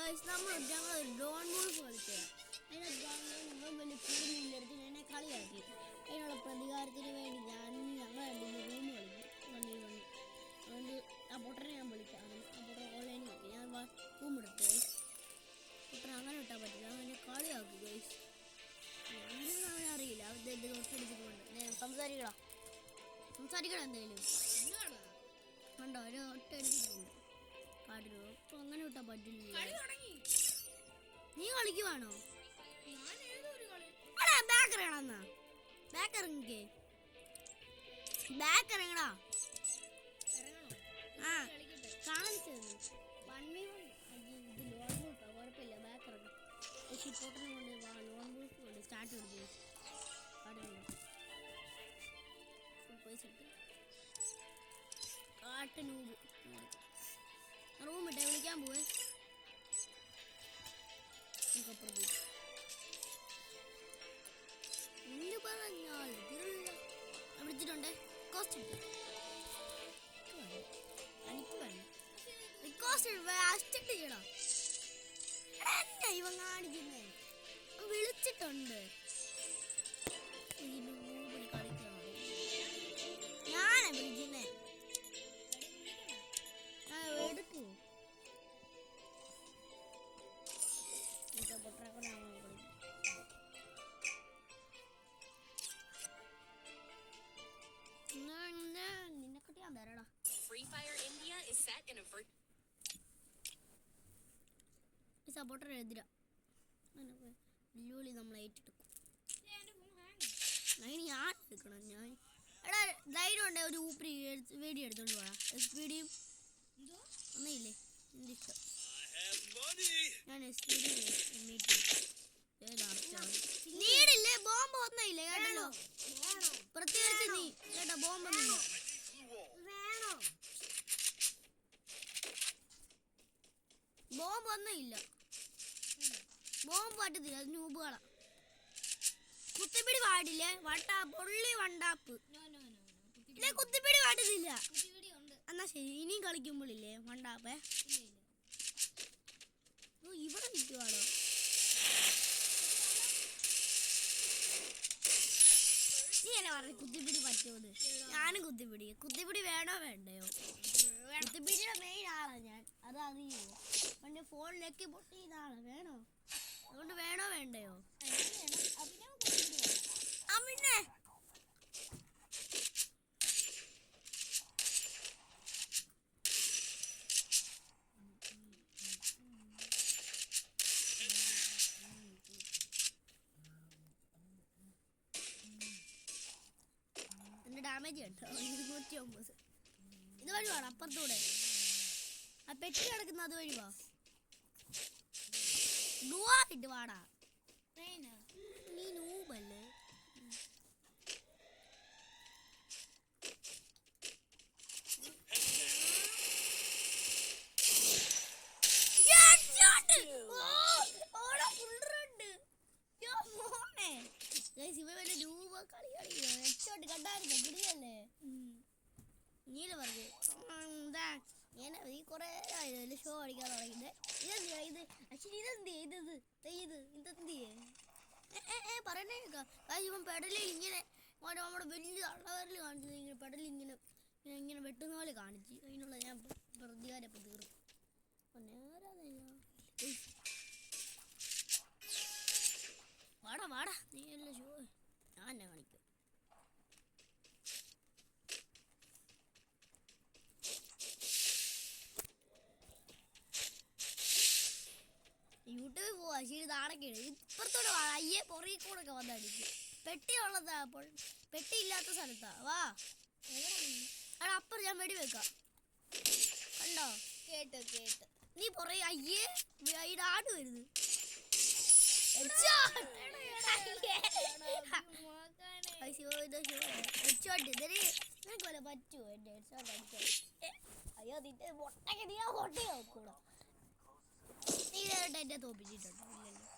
ഞങ്ങൾ drone moves കളിച്ചത്. അതിനകത്ത് വലിയ കൂടുതലെടുത്ത് എന്നെ കളിയാക്കി. അതിനുള്ള പ്രതികാരത്തിന് വേണ്ടി ഞങ്ങൾ റൂം കളിക്കും. അതുകൊണ്ട് ആ പൊട്ടനെ ഞാൻ വിളിക്കാം. ആ പൊട്ടൻ ഓൺലൈനിൽ കളിക്കും. ഞാൻ റൂം എടുത്തു. പൊട്ടൻ അങ്ങനെ ഇട്ടാൽ പറ്റില്ല. അവനെ കളിയാക്കി ഗൈസ്. ഞാനൊന്നും അവനെ അറിയില്ല. അവൻ്റെ തൊട്ടടിച്ചിട്ടുണ്ട്. സംസാരിക്കണം എന്തെങ്കിലും കണ്ടോ? ഒരു ഒട്ടടിച്ചിട്ടുണ്ട് കാട്ടിലോ. അപ്പൊ അങ്ങനെ വിട്ടാ പറ്റില്ല. നീ കളിക്കുവാണോ? ബാക്ക് ഇറങ്ങണമെന്നാ? ബാക്ക് ഇറങ്ങിക്കേ. ബാക്ക് ഇറങ്ങടാ. ആ കാണിച്ചത് 1v1 ഇത് ലോൺ ബൂട്ടാ. കുഴപ്പമില്ല, ബാക്ക് ഇറങ്ങാം. പക്ഷേ പൊട്ടനെ കൊണ്ട് ലോൺ ബൂട്ട് കൊണ്ട് സ്റ്റാർട്ട് ചെയ്തു. ഫുൾ പൈസ ഇട്ട് കാട്ട് നൂബ് റൂം ഇട്ടേ വിളിക്കാൻ പോവേ. എന്ത് പറഞ്ഞാൽ വിളിച്ചിട്ടുണ്ടേ. റിക്വസ്റ്റ് എനിക്ക് വേണം. റിക്വസ്റ്റ് ചെയ്യണം. എന്നാ ഇവൻ കാണിക്കുന്നേ? വിളിച്ചിട്ടുണ്ട്. കളിക്കണം. ഞാനാ വിളിക്കുന്നേ. എടുക്കൂ. നിന്നെക്കുട്ടി ഞാൻ തരാടാ. സപ്പോർട്ടർ എതിരാ വെല്ലുവിളി നമ്മൾ ഏറ്റെടുക്കും. അതിന് ഞാൻ എടുക്കണം. ഞാൻ എടാ ധൈര്യം ഉണ്ടേ ഒരു ഊപ്പരി വീഡിയോ എടുത്തോണ്ട് പോവാ. എസ്പീഡിയും ഒന്നുമില്ലേ എൻ്റെ ഇഷ്ടം. ഞാൻ നീടില്ലേ ബോംബ് ഒന്നുമില്ലേ കേട്ടല്ലോ. പ്രത്യേകിച്ച് നീ കേട്ടോ ബോംബൊന്നുമില്ല. ബോംബ് ഒന്നുമില്ല. ബോംബ് പറ്റത്തില്ല. അത് നൂബുകളാ. കുത്തിപ്പിടി പാടില്ലേ? പൊള്ളി വണ്ടാപ്പ് ഇല്ലേ? കുത്തിപ്പിടി പാട്ടത്തില്ല. എന്നാ ശരി, ഇനിയും കളിക്കുമ്പോഴില്ലേ വണ്ടാപ്പേ. ഇവിടെ നിൽക്കുവാണോ? നീ അല്ലേ പറഞ്ഞു കുത്തിപ്പിടി പറ്റുമെന്ന്. ഞാനും കുത്തിപ്പിടി വേണോ വേണ്ടയോ? കുത്തിപ്പിടിയുടെ മെയിൻ ആളാ ഞാൻ. അത് അറിയോ? പണ്ട് ഫോണിലേക്ക് പൊട്ടിയതാണ്. വേണോ? അതുകൊണ്ട് വേണോ വേണ്ടയോ? അമ്മിന്നെ എന്റെ ഡാമേജ് കേട്ടോ 209. ഇതുവഴി വാടാ. അപ്പുറത്തൂടെ ആ പെട്ടി കിടക്കുന്ന അതുവഴി വാ. ഡുവായിട്ട് വാടാ. നീ നൂബല്ലേ? നീല പറഞ്ഞു എന്താ നീ കൊറേ ഷോ അടിക്കാൻ തുടങ്ങിയത്. ഇത് ആക്ച്വലി ഇതെന്തിയേ പറയണേ. ഇവൻ പെടലിൽ ഇങ്ങനെ നമ്മുടെ വലിയ തള്ളവരിൽ കാണിച്ചത്. ഇങ്ങനെ പെടലിൽ ഇങ്ങനെ വെട്ടുന്ന പോലെ കാണിച്ച്. അതിനുള്ള ഞാൻ പ്രതികാരം ഇപ്പം തീർന്നു. വാടാ നീ അല്ല ഷോ. ഞാൻ എന്നെ കാണിക്കും. യൂട്യൂബിൽ പോവാ. ശരി താണക്കേട്. ഇപ്പുറത്തോടെ വാ. അയ്യേ പുറകെ കൂടെ ഒക്കെ വന്നടിക്കും. പെട്ടി ഉള്ളതാ. അപ്പോൾ പെട്ടി ഇല്ലാത്ത സ്ഥലത്താ. വാ അവിടെ അപ്പുറം ഞാൻ വെടി വെക്കാം. കണ്ടോ? കേട്ട് നീ പുറകെ. അയ്യേ ഇടാട് വരുന്നു. പറ്റുമോ എന്റെ ഹെഡ്ഷോട്ട് അടിച്ചോ? അയ്യോ നിന്റെ പൊട്ടൊക്കെ നീ ആ പൊട്ടി നോക്കൂടാ. നീ നേരിട്ട് എന്നെ തോപ്പിച്ചിട്ടുണ്ടോ? ഇല്ലല്ലോ.